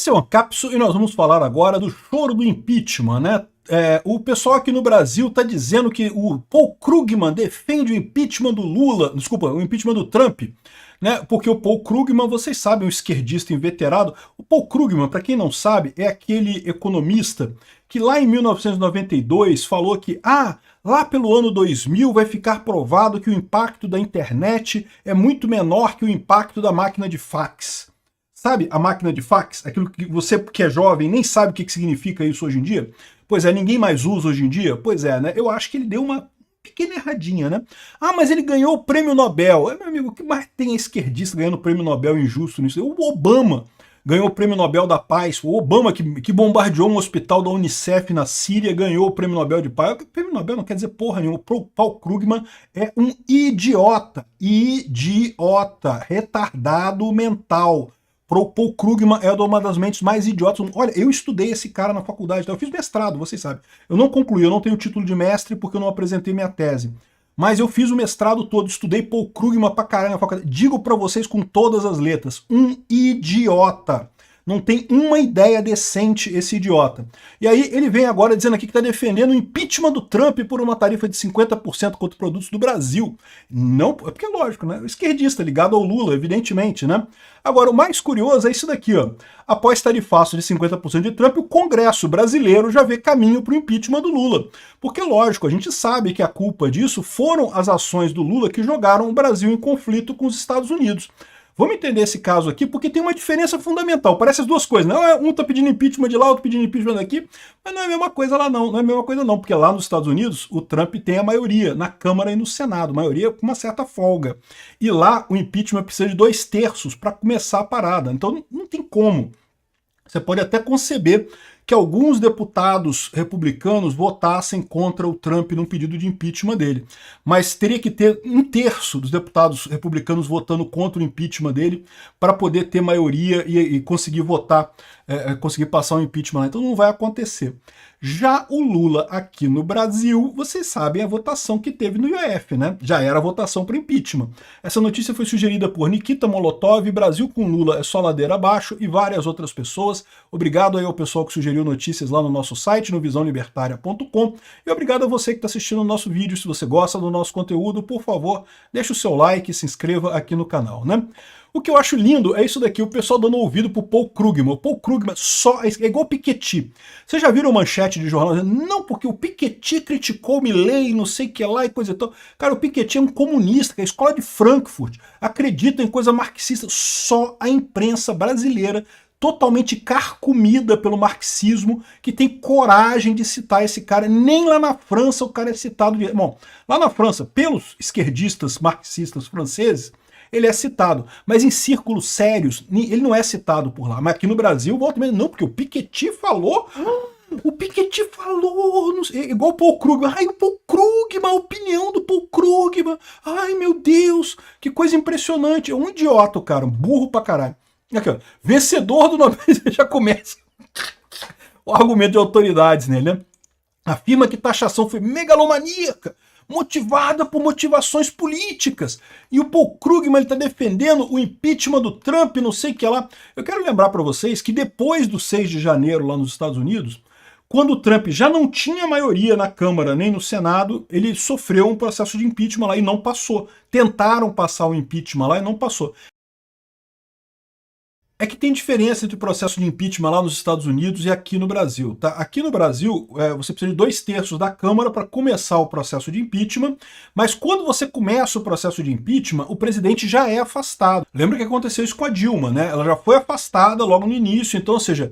Esse é o Ancapsu e nós vamos falar agora do choro do impeachment, né? O pessoal aqui no Brasil está dizendo que o Paul Krugman defende o impeachment do Lula, desculpa, o impeachment do Trump, né? Porque o Paul Krugman, vocês sabem, um esquerdista inveterado. O Paul Krugman, para quem não sabe, é aquele economista que lá em 1992 falou que, lá pelo ano 2000 vai ficar provado que o impacto da internet é muito menor que o impacto da máquina de fax. Sabe a máquina de fax? Aquilo que você que é jovem nem sabe o que significa isso hoje em dia? Pois é, ninguém mais usa hoje em dia? Pois é, né? Eu acho que ele deu uma pequena erradinha, né? Mas ele ganhou o prêmio Nobel. Meu amigo, o que mais tem a esquerdista ganhando o prêmio Nobel injusto nisso? O Obama ganhou o prêmio Nobel da Paz. O Obama, que bombardeou um hospital da Unicef na Síria, ganhou o prêmio Nobel de Paz. O prêmio Nobel não quer dizer porra nenhuma. O Paul Krugman é um idiota. Idiota. Retardado mental. O Paul Krugman é uma das mentes mais idiotas. Olha, eu estudei esse cara na faculdade, então eu fiz mestrado, vocês sabem. Eu não concluí, eu não tenho título de mestre porque eu não apresentei minha tese. Mas eu fiz o mestrado todo, estudei Paul Krugman pra caralho na faculdade. Digo pra vocês com todas as letras, um idiota. Não tem uma ideia decente esse idiota. E aí ele vem agora dizendo aqui que está defendendo o impeachment do Trump por uma tarifa de 50% contra produtos do Brasil. Não, porque é lógico, né? O esquerdista ligado ao Lula, evidentemente, né? Agora, o mais curioso é isso daqui, ó. Após tarifaço de 50% de Trump, o Congresso brasileiro já vê caminho para o impeachment do Lula. Porque, lógico, a gente sabe que a culpa disso foram as ações do Lula que jogaram o Brasil em conflito com os Estados Unidos. Vamos entender esse caso aqui, porque tem uma diferença fundamental. Parece as duas coisas, não é um tá pedindo impeachment de lá, outro pedindo impeachment daqui, mas não é a mesma coisa lá não, não é a mesma coisa não, porque lá nos Estados Unidos o Trump tem a maioria, na Câmara e no Senado, maioria com uma certa folga. E lá o impeachment precisa de 2/3 para começar a parada, então não tem como. Você pode até conceber que alguns deputados republicanos votassem contra o Trump num pedido de impeachment dele. Mas teria que ter 1/3 dos deputados republicanos votando contra o impeachment dele para poder ter maioria e conseguir votar, conseguir passar o impeachment lá. Então não vai acontecer. Já o Lula aqui no Brasil, vocês sabem a votação que teve no IOF, né? Já era a votação para impeachment. Essa notícia foi sugerida por Nikita Molotov, Brasil com Lula é só ladeira abaixo e várias outras pessoas. Obrigado aí ao pessoal que sugeriu notícias lá no nosso site, no visãolibertaria.com. E obrigado a você que está assistindo o nosso vídeo. Se você gosta do nosso conteúdo, por favor, deixe o seu like e se inscreva aqui no canal, né? O que eu acho lindo é isso daqui, o pessoal dando ouvido pro Paul Krugman. O Paul Krugman é igual o Piketty. Vocês já viram manchete de jornal dizendo, não, porque o Piketty criticou o Milley, não sei o que lá e coisa e tal. Cara, o Piketty é um comunista, que é a escola de Frankfurt, acredita em coisa marxista. Só a imprensa brasileira, totalmente carcomida pelo marxismo, que tem coragem de citar esse cara. Nem lá na França o cara é citado. Bom, lá na França, pelos esquerdistas marxistas franceses, ele é citado, mas em círculos sérios, ele não é citado por lá. Mas aqui no Brasil, volta mesmo, não, porque o Piketty falou, igual o Paul Krugman, o Paul Krugman, a opinião do Paul Krugman, ai meu Deus, que coisa impressionante, é um idiota o cara, um burro pra caralho. Aqui, ó, vencedor do Nobel, já começa o argumento de autoridades nele, né? Afirma que taxação foi megalomaníaca, motivada por motivações políticas. E o Paul Krugman está defendendo o impeachment do Trump, não sei o que lá. Eu quero lembrar para vocês que depois do 6 de janeiro lá nos Estados Unidos, quando o Trump já não tinha maioria na Câmara nem no Senado, ele sofreu um processo de impeachment lá e não passou. Tentaram passar o impeachment lá e não passou. É que tem diferença entre o processo de impeachment lá nos Estados Unidos e aqui no Brasil. Tá? Aqui no Brasil, você precisa de 2/3 da Câmara para começar o processo de impeachment, mas quando você começa o processo de impeachment, o presidente já é afastado. Lembra que aconteceu isso com a Dilma, né? Ela já foi afastada logo no início, então, ou seja,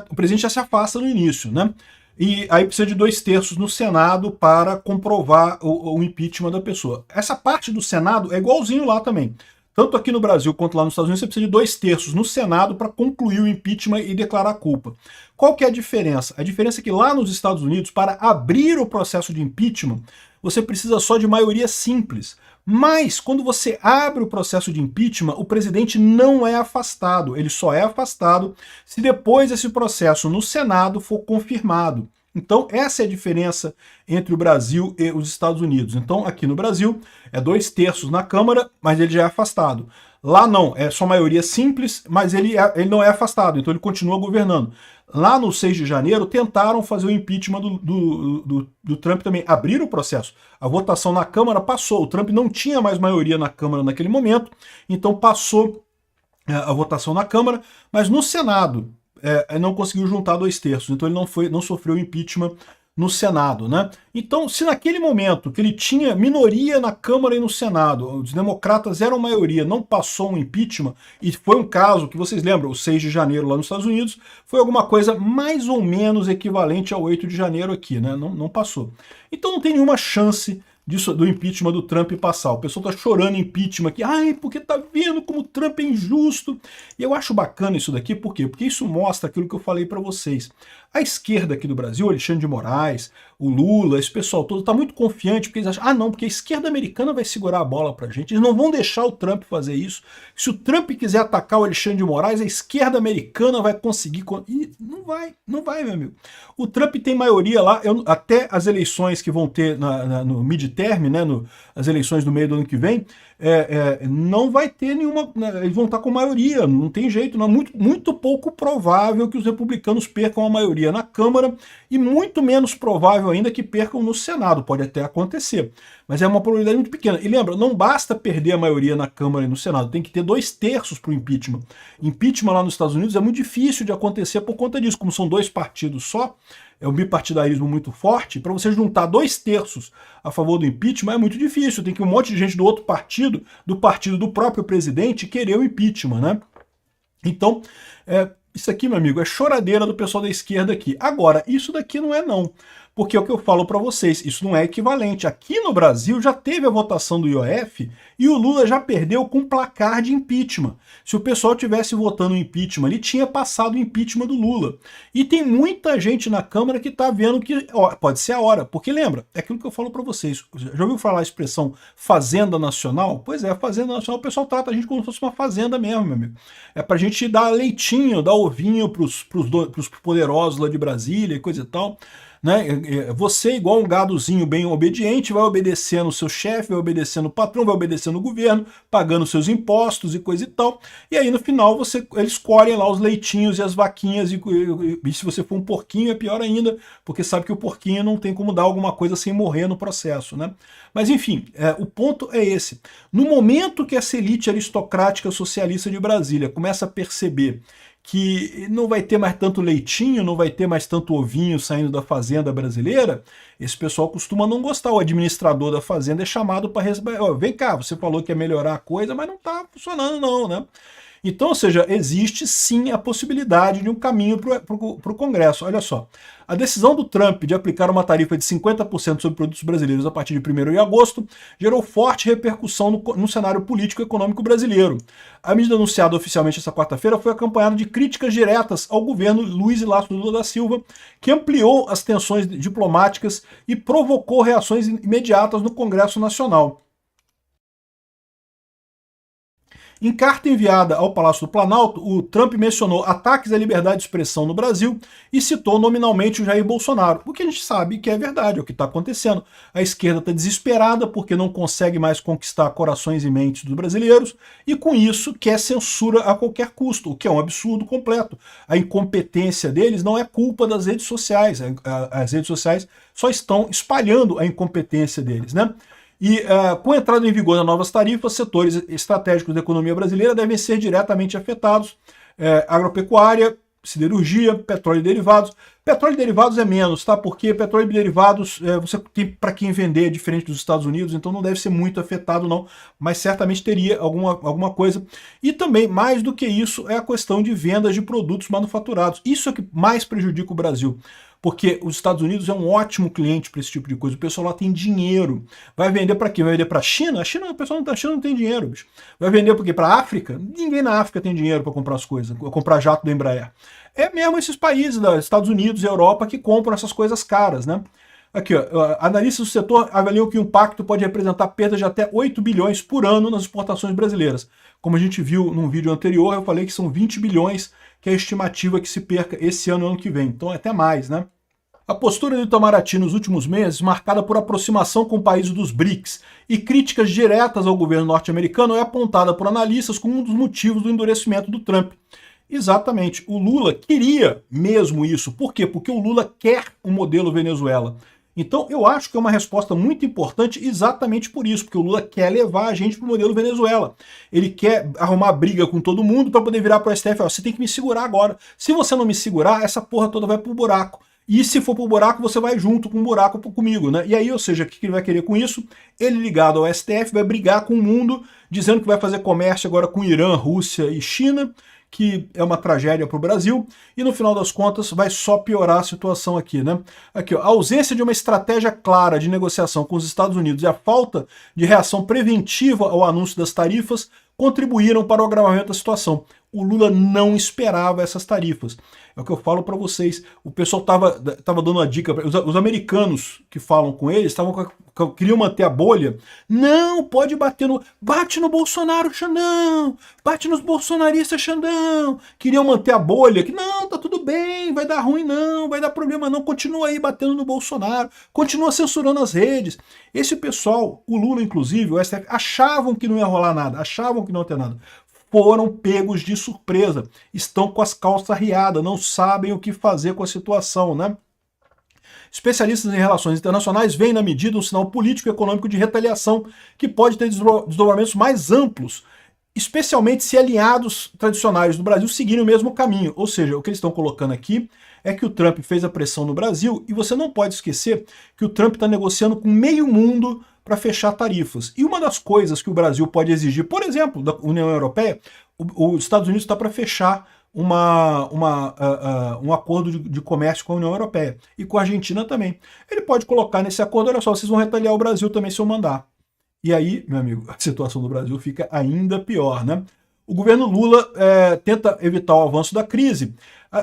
o presidente já se afasta no início, né? E aí precisa de 2/3 no Senado para comprovar o impeachment da pessoa. Essa parte do Senado é igualzinho lá também. Tanto aqui no Brasil quanto lá nos Estados Unidos, você precisa de 2/3 no Senado para concluir o impeachment e declarar culpa. Qual que é a diferença? A diferença é que lá nos Estados Unidos, para abrir o processo de impeachment, você precisa só de maioria simples. Mas, quando você abre o processo de impeachment, o presidente não é afastado. Ele só é afastado se depois esse processo no Senado for confirmado. Então, essa é a diferença entre o Brasil e os Estados Unidos. Então, aqui no Brasil, é 2/3 na Câmara, mas ele já é afastado. Lá não, é só maioria simples, mas ele não é afastado, então ele continua governando. Lá no 6 de janeiro, tentaram fazer o impeachment do Trump também, abriram o processo. A votação na Câmara passou, o Trump não tinha mais maioria na Câmara naquele momento, então passou a votação na Câmara, mas no Senado não conseguiu juntar 2/3, então ele não sofreu impeachment no Senado, né? Então, se naquele momento que ele tinha minoria na Câmara e no Senado, os democratas eram maioria, não passou um impeachment, e foi um caso que vocês lembram, o 6 de janeiro lá nos Estados Unidos, foi alguma coisa mais ou menos equivalente ao 8 de janeiro aqui, né? Não passou. Então não tem nenhuma chance do impeachment do Trump passar. O pessoal tá chorando impeachment aqui, ai, porque tá vendo como o Trump é injusto. E eu acho bacana isso daqui, por quê? Porque isso mostra aquilo que eu falei para vocês. A esquerda aqui do Brasil, Alexandre de Moraes, o Lula, esse pessoal todo, tá muito confiante, porque eles acham, não, porque a esquerda americana vai segurar a bola pra gente, eles não vão deixar o Trump fazer isso. Se o Trump quiser atacar o Alexandre de Moraes, a esquerda americana vai conseguir... E não vai, meu amigo. O Trump tem maioria lá, até as eleições que vão ter no midterm, né, as eleições do meio do ano que vem, não vai ter nenhuma... Eles vão estar com maioria, não tem jeito, não. Muito pouco provável que os republicanos percam a maioria na Câmara e muito menos provável ainda que percam no Senado, pode até acontecer, mas é uma probabilidade muito pequena. E lembra, não basta perder a maioria na Câmara e no Senado, tem que ter 2/3 para o impeachment. Impeachment lá nos Estados Unidos é muito difícil de acontecer por conta disso, como são 2 partidos só, é um bipartidarismo muito forte, para você juntar 2/3 a favor do impeachment é muito difícil, tem que um monte de gente do outro partido, do partido do próprio presidente, querer o impeachment, né? Então, isso aqui, meu amigo, é choradeira do pessoal da esquerda aqui. Agora, isso daqui não é não, porque é o que eu falo para vocês, isso não é equivalente. Aqui no Brasil já teve a votação do IOF e o Lula já perdeu com placar de impeachment. Se o pessoal tivesse votando o impeachment, ele tinha passado o impeachment do Lula. E tem muita gente na Câmara que está vendo que pode ser a hora, porque lembra, é aquilo que eu falo para vocês, já ouviu falar a expressão Fazenda Nacional? Pois é, Fazenda Nacional, o pessoal trata a gente como se fosse uma fazenda mesmo, meu amigo. É pra gente dar leitinho, dar ovinho pros poderosos lá de Brasília e coisa e tal. Né? Você, igual um gadozinho bem obediente, vai obedecendo o seu chefe, vai obedecendo o patrão, vai obedecendo o governo, pagando seus impostos e coisa e tal. E aí no final eles colhem lá os leitinhos e as vaquinhas, e se você for um porquinho é pior ainda, porque sabe que o porquinho não tem como dar alguma coisa sem morrer no processo, né? Mas enfim, o ponto é esse. No momento que essa elite aristocrática socialista de Brasília começa a perceber que não vai ter mais tanto leitinho, não vai ter mais tanto ovinho saindo da fazenda brasileira, esse pessoal costuma não gostar. O administrador da fazenda é chamado para receber, vem cá, você falou que ia melhorar a coisa, mas não está funcionando não, né? Então, ou seja, existe sim a possibilidade de um caminho para o Congresso. Olha só, a decisão do Trump de aplicar uma tarifa de 50% sobre produtos brasileiros a partir de 1º de agosto gerou forte repercussão no cenário político e econômico brasileiro. A medida anunciada oficialmente esta quarta-feira foi acompanhada de críticas diretas ao governo Luiz Inácio Lula da Silva, que ampliou as tensões diplomáticas e provocou reações imediatas no Congresso Nacional. Em carta enviada ao Palácio do Planalto, o Trump mencionou ataques à liberdade de expressão no Brasil e citou nominalmente o Jair Bolsonaro, o que a gente sabe que é verdade, é o que está acontecendo. A esquerda está desesperada porque não consegue mais conquistar corações e mentes dos brasileiros e, com isso, quer censura a qualquer custo, o que é um absurdo completo. A incompetência deles não é culpa das redes sociais, as redes sociais só estão espalhando a incompetência deles, né? E com a entrada em vigor das novas tarifas, setores estratégicos da economia brasileira devem ser diretamente afetados. Agropecuária, siderurgia, petróleo e derivados. Petróleo e derivados é menos, tá? Porque petróleo e derivados você tem para quem vender, diferente dos Estados Unidos, então não deve ser muito afetado não, mas certamente teria alguma coisa. E também, mais do que isso, é a questão de vendas de produtos manufaturados. Isso é que mais prejudica o Brasil. Porque os Estados Unidos é um ótimo cliente para esse tipo de coisa. O pessoal lá tem dinheiro. Vai vender para quê? Vai vender para a China? A China, o pessoal da China não tem dinheiro, bicho. Vai vender para quê? Para a África? Ninguém na África tem dinheiro para comprar as coisas, comprar jato da Embraer. É mesmo esses países, Estados Unidos e Europa, que compram essas coisas caras, né? Aqui, ó, analistas do setor avaliam que o impacto pode representar perda de até 8 bilhões por ano nas exportações brasileiras. Como a gente viu num vídeo anterior, eu falei que são 20 bilhões que é a estimativa que se perca esse ano e ano que vem. Então é até mais, né? A postura do Itamaraty nos últimos meses, marcada por aproximação com países dos BRICS e críticas diretas ao governo norte-americano, é apontada por analistas como um dos motivos do endurecimento do Trump. Exatamente, o Lula queria mesmo isso. Por quê? Porque o Lula quer um modelo Venezuela. Então eu acho que é uma resposta muito importante exatamente por isso, porque o Lula quer levar a gente para o modelo Venezuela. Ele quer arrumar briga com todo mundo para poder virar para o STF, ó, você tem que me segurar agora. Se você não me segurar, essa porra toda vai pro buraco. E se for pro buraco, você vai junto com o buraco comigo, né? E aí, ou seja, o que ele vai querer com isso? Ele ligado ao STF vai brigar com o mundo, dizendo que vai fazer comércio agora com Irã, Rússia e China, que é uma tragédia para o Brasil, e no final das contas vai só piorar a situação aqui, né? Aqui, ó, a ausência de uma estratégia clara de negociação com os Estados Unidos e a falta de reação preventiva ao anúncio das tarifas contribuíram para o agravamento da situação. O Lula não esperava essas tarifas. É o que eu falo para vocês. O pessoal tava dando uma dica. Os americanos que falam com eles queriam manter a bolha. Não, pode bater no... Bate no Bolsonaro, Xandão! Bate nos bolsonaristas, Xandão! Queriam manter a bolha. Que não, tá tudo bem, vai dar ruim não, vai dar problema não. Continua aí batendo no Bolsonaro. Continua censurando as redes. Esse pessoal, o Lula inclusive, o STF, achavam que não ia rolar nada. Achavam que não ia ter nada. Foram pegos de surpresa, estão com as calças arriadas, não sabem o que fazer com a situação, né? Especialistas em relações internacionais veem na medida um sinal político e econômico de retaliação que pode ter desdobramentos mais amplos, especialmente se aliados tradicionais do Brasil seguirem o mesmo caminho. Ou seja, o que eles estão colocando aqui é que o Trump fez a pressão no Brasil e você não pode esquecer que o Trump está negociando com meio mundo para fechar tarifas. E uma das coisas que o Brasil pode exigir, por exemplo, da União Europeia, os Estados Unidos está para fechar um acordo de comércio com a União Europeia e com a Argentina também. Ele pode colocar nesse acordo, olha só, vocês vão retaliar o Brasil também se eu mandar. E aí, meu amigo, a situação do Brasil fica ainda pior, né? O governo Lula tenta evitar o avanço da crise.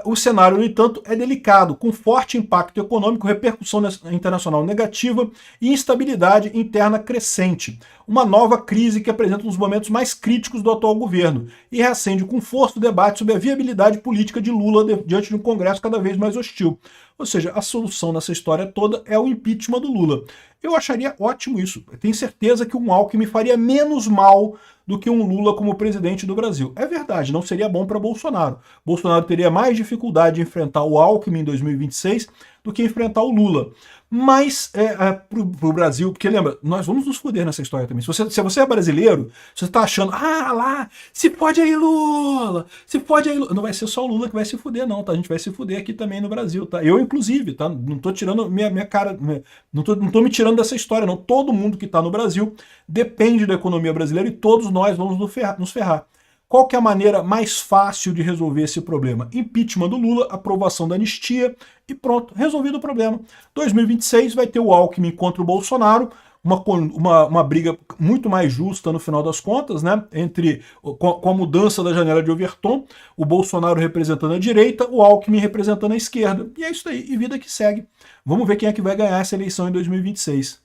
O cenário, no entanto, é delicado, com forte impacto econômico, repercussão internacional negativa e instabilidade interna crescente. Uma nova crise que apresenta um dos momentos mais críticos do atual governo e reacende com força o debate sobre a viabilidade política de Lula diante de um Congresso cada vez mais hostil. Ou seja, a solução nessa história toda é o impeachment do Lula. Eu acharia ótimo isso. Eu tenho certeza que um Alckmin faria menos mal do que um Lula como presidente do Brasil. É verdade, não seria bom para Bolsonaro. Bolsonaro teria mais dificuldade de enfrentar o Alckmin em 2026 do que enfrentar o Lula. Mas para o Brasil, porque lembra, nós vamos nos fuder nessa história também. Se você é brasileiro, você está achando, lá, se pode aí Lula, se pode aí Lula. Não vai ser só o Lula que vai se fuder não, tá? A gente vai se fuder aqui também no Brasil, tá? Eu inclusive, tá? Não tô tirando minha cara, não tô me tirando dessa história não. Todo mundo que está no Brasil depende da economia brasileira e todos nós vamos nos ferrar. Qual que é a maneira mais fácil de resolver esse problema? Impeachment do Lula, aprovação da anistia e pronto, resolvido o problema. 2026 vai ter o Alckmin contra o Bolsonaro, uma briga muito mais justa no final das contas, né? Com a mudança da janela de Overton, o Bolsonaro representando a direita, o Alckmin representando a esquerda. E é isso aí, e vida que segue. Vamos ver quem é que vai ganhar essa eleição em 2026.